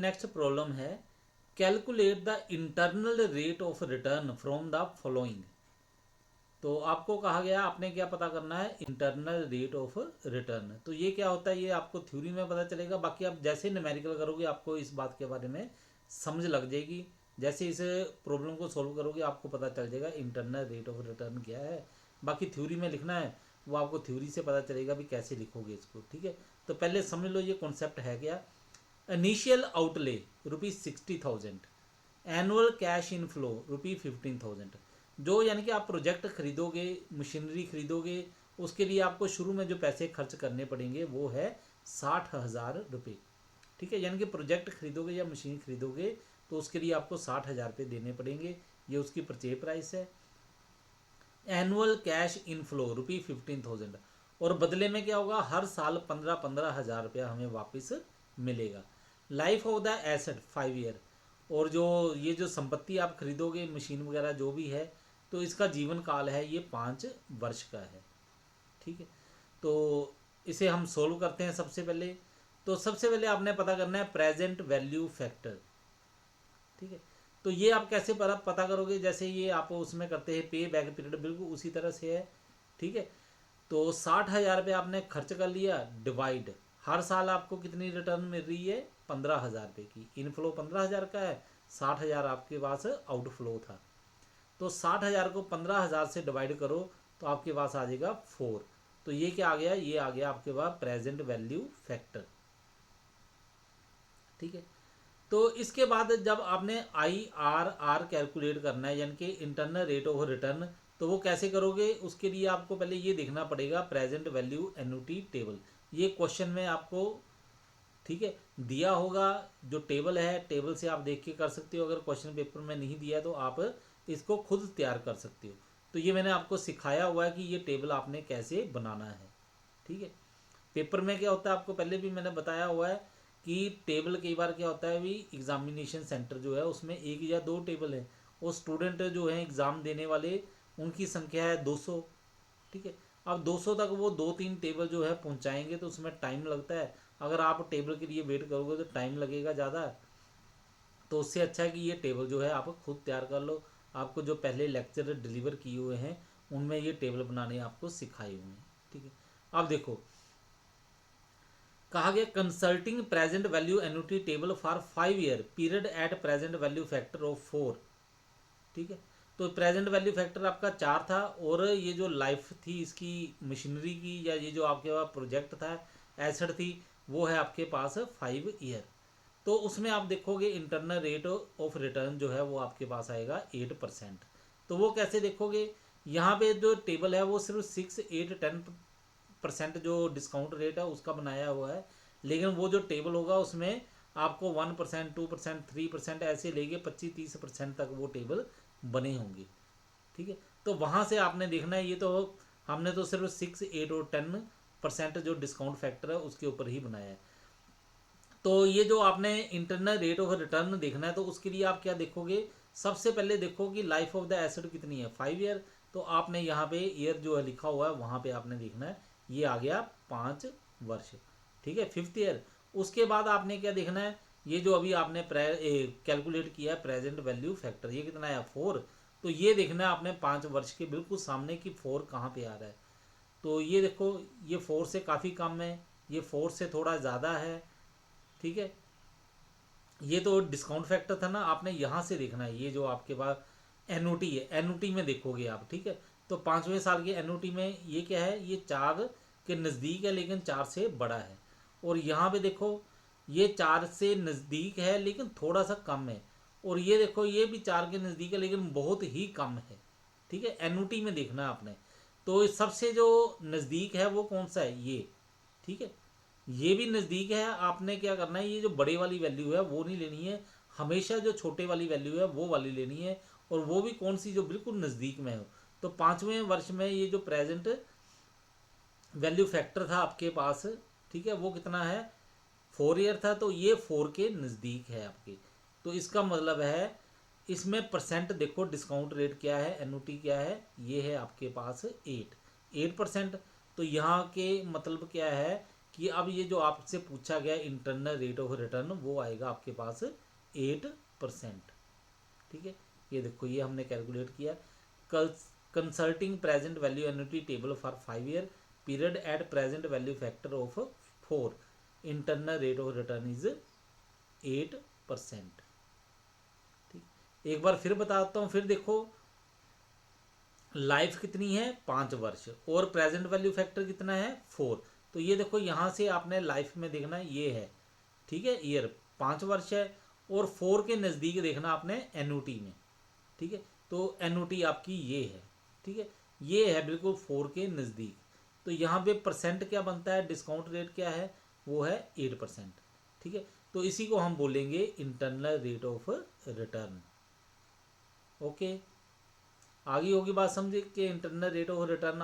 Next problem है, calculate the internal rate of return from the following. तो आपको कहा गया आपने क्या पता करना है, इंटरनल रेट ऑफ रिटर्न। तो ये क्या होता है ये आपको थ्योरी में पता चलेगा, बाकी आप जैसे न्यूमेरिकल करोगे आपको इस बात के बारे में समझ लग जाएगी। जैसे इस प्रॉब्लम को सॉल्व करोगे आपको पता चल जाएगा इंटरनल रेट ऑफ रिटर्न क्या है। बाकी थ्योरी में लिखना है वो आपको थ्योरी से पता चलेगा भी कैसे लिखोगे इसको, ठीक है। तो पहले समझ लो ये कॉन्सेप्ट है क्या। Initial outlay ₹60,000, annual cash inflow ₹15,000। जो यानी कि आप प्रोजेक्ट खरीदोगे, मशीनरी खरीदोगे, उसके लिए आपको शुरू में जो पैसे खर्च करने पड़ेंगे वो है ₹60,000, ठीक है। यानी कि प्रोजेक्ट खरीदोगे या मशीन खरीदोगे तो उसके लिए आपको ₹60,000 देने पड़ेंगे, ये उसकी परचेज प्राइस है। एनुअल कैश इनफ्लो ₹15,000, और बदले में क्या होगा, हर साल 15,000 रुपया हमें वापस मिलेगा। Life of the asset 5 year, और जो ये जो संपत्ति आप खरीदोगे मशीन वगैरह जो भी है तो इसका जीवन काल है ये 5 वर्ष का है, ठीक है। तो इसे हम सोल्व करते हैं। सबसे पहले तो सबसे पहले आपने पता करना है प्रेजेंट वैल्यू फैक्टर, ठीक है। तो ये आप कैसे पता करोगे, जैसे ये आप उसमें करते हैं पे बैक पीरियड, बिल्कुल उसी तरह से है, ठीक है। तो 60,000 रुपये आपने खर्च कर लिया, डिवाइड हर साल आपको कितनी रिटर्न मिल रही है, 15,000 रुपये की। इनफ्लो 15,000 का है, 60,000 आपके पास आउटफ्लो था। तो 60,000 को 15,000 से डिवाइड करो तो आपके पास आ जाएगा 4। तो ये क्या आ गया, ये आ गया आपके पास प्रेजेंट वैल्यू फैक्टर, ठीक है। तो इसके बाद जब आपने IRR कैलकुलेट करना है यानी कि इंटरनल रेट ऑफ रिटर्न, तो वो कैसे करोगे, उसके लिए आपको पहले ये देखना पड़ेगा प्रेजेंट वैल्यू एन्युटी टेबल। ये क्वेश्चन में आपको, ठीक है, दिया होगा जो टेबल है, टेबल से आप देख के कर सकते हो। अगर क्वेश्चन पेपर में नहीं दिया तो आप इसको खुद तैयार कर सकते हो। तो ये मैंने आपको सिखाया हुआ है कि ये टेबल आपने कैसे बनाना है, ठीक है। पेपर में क्या होता है आपको पहले भी मैंने बताया हुआ है कि टेबल कई बार क्या होता है भी, एग्जामिनेशन सेंटर जो है उसमें 1 या 2 टेबल है, और स्टूडेंट जो है एग्ज़ाम देने वाले उनकी संख्या है 200, ठीक है। अब 200 तक वो 2-3 टेबल जो है पहुंचाएंगे तो उसमें टाइम लगता है। अगर आप टेबल के लिए वेट करोगे तो टाइम लगेगा ज़्यादा। तो उससे अच्छा है कि ये टेबल जो है आप खुद तैयार कर लो। आपको जो पहले लेक्चर डिलीवर किए हुए हैं उनमें ये टेबल बनाने आपको सिखाए हुए हैं, ठीक है। अब देखो कहा गया consulting present value annuity table for 5 year period at present value factor of 4, ठीक है। तो प्रेजेंट वैल्यू फैक्टर आपका 4 था, और ये जो लाइफ थी इसकी मशीनरी की, या ये जो आपके पास प्रोजेक्ट था, एसेट थी, वो है आपके पास 5 ईयर। तो उसमें आप देखोगे इंटरनल रेट ऑफ रिटर्न जो है वो आपके पास आएगा 8%। तो वो कैसे देखोगे, यहाँ पे जो टेबल है वो सिर्फ 6, 8, 10% जो डिस्काउंट रेट है उसका बनाया हुआ है, लेकिन वो जो टेबल होगा उसमें आपको 1%, 2%, 3% ऐसे लेके 25-30% तक वो टेबल बने होंगे, ठीक है। तो वहाँ से आपने देखना है, ये तो हमने तो सिर्फ 6, 8 और 10% जो डिस्काउंट फैक्टर है उसके ऊपर ही बनाया है। तो ये जो आपने इंटरनल रेट ऑफ रिटर्न देखना है तो उसके लिए आप क्या देखोगे, सबसे पहले देखो कि लाइफ ऑफ द एसेट कितनी है, 5 ईयर। तो आपने यहाँ पे ईयर जो है लिखा हुआ है वहाँ पे आपने देखना है, ये आ गया 5 वर्ष, ठीक है, 5th ईयर। उसके बाद आपने क्या देखना है, ये जो अभी आपने कैलकुलेट किया है प्रेजेंट वैल्यू फैक्टर, ये कितना है 4। तो ये देखना है आपने 5 वर्ष के बिल्कुल सामने की 4 कहाँ पे आ रहा है। तो ये देखो ये 4 से काफ़ी कम है, ये 4 से थोड़ा ज़्यादा है, ठीक है। ये तो डिस्काउंट फैक्टर था ना, आपने यहाँ से देखना है, ये जो आपके पास एनओटी है, एनओटी में देखोगे आप, ठीक है। तो 5वें साल की एनओटी में ये क्या है, ये 4 के नज़दीक है लेकिन 4 से बड़ा है। और यहाँ पे देखो ये 4 से नज़दीक है लेकिन थोड़ा सा कम है। और ये देखो ये भी 4 के नज़दीक है लेकिन बहुत ही कम है, ठीक है। एनओटी में देखना है आपने। तो सबसे जो नज़दीक है वो कौन सा है, ये, ठीक है। ये भी नज़दीक है, आपने क्या करना है, ये जो बड़े वाली वैल्यू है वो नहीं लेनी है, हमेशा जो छोटे वाली वैल्यू है वो वाली लेनी है, और वो भी कौन सी, जो बिल्कुल नज़दीक में हो। तो 5वें वर्ष में ये जो प्रेजेंट वैल्यू फैक्टर था आपके पास, ठीक है, वो कितना है, 4 ईयर था। तो ये 4 के नज़दीक है आपके। तो इसका मतलब है इसमें परसेंट देखो, डिस्काउंट रेट क्या है, एनओटी क्या है, ये है आपके पास 8%। तो यहाँ के मतलब क्या है कि अब ये जो आपसे पूछा गया इंटरनल रेट ऑफ रिटर्न वो आएगा आपके पास 8%। ठीक है, ये देखो ये हमने कैलकुलेट किया। कल consulting present value annuity table for 5 year period at present value factor of 4, internal rate of return is 8%। ठीक, एक बार फिर बताता हूँ। फिर देखो लाइफ कितनी है 5 वर्ष और प्रेजेंट वैल्यू फैक्टर कितना है 4। तो ये देखो यहाँ से आपने लाइफ में देखना ये है, ठीक है, ईयर 5 वर्ष है और 4 के नज़दीक देखना आपने एन्युटी में। ठीक है, तो एन्युटी आपकी ये है। ठीक है, ये है बिल्कुल 4 के नज़दीक। तो यहाँ पे परसेंट क्या बनता है, डिस्काउंट रेट क्या है, वो है 8%। ठीक है, तो इसी को हम बोलेंगे internal rate of return. Okay, आगे होगी बात समझे कि इंटरनल रेट ऑफ रिटर्न